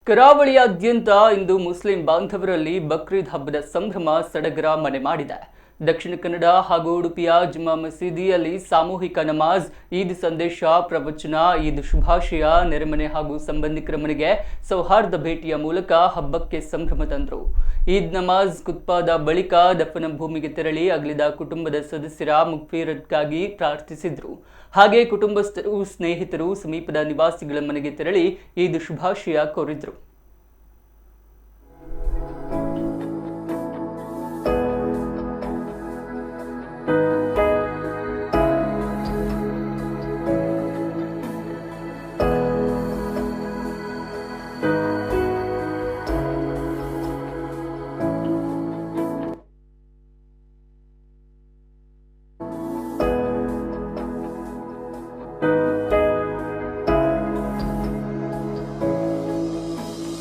ಕರಾವಳಿಯಾದ್ಯಂತ ಇಂದು Muslim ಬಾಂಧವರಲ್ಲಿ Bakrid ಹಬ್ಬದ ಸಂಭ್ರಮ ಸಡಗರ ಮನೆ ಮಾಡಿದೆ. ದಕ್ಷಿಣ ಕನ್ನಡ ಹಾಗೂ ಉಡುಪಿಯ ಜುಮ್ಮಾ ಮಸೀದಿಯಲ್ಲಿ ಸಾಮೂಹಿಕ ನಮಾಜ್, ಈದ್ ಸಂದೇಶ, ಪ್ರವಚನ, ಈದ್ ಶುಭಾಶಯ, ನೆರೆಮನೆ ಹಾಗೂ ಸಂಬಂಧಿಕರ ಮನೆಗೆ ಸೌಹಾರ್ದ ಭೇಟಿಯ ಮೂಲಕ ಹಬ್ಬಕ್ಕೆ ಸಂಭ್ರಮ ತಂದರು. ಈದ್ ನಮಾಜ್ ಕುತ್ಬಾದ ಬಳಿಕ ದಫನ ಭೂಮಿಗೆ ತೆರಳಿ ಅಗಲಿದ ಕುಟುಂಬದ ಸದಸ್ಯರ ಮುಗ್ಫಿರತ್ಗಾಗಿ ಪ್ರಾರ್ಥಿಸಿದರು. ಹಾಗೆ ಕುಟುಂಬಸ್ಥರು, ಸ್ನೇಹಿತರು ಸಮೀಪದ ನಿವಾಸಿಗಳ ಮನೆಗೆ ತೆರಳಿ ಈದ್ ಶುಭಾಶಯ ಕೋರಿದರು.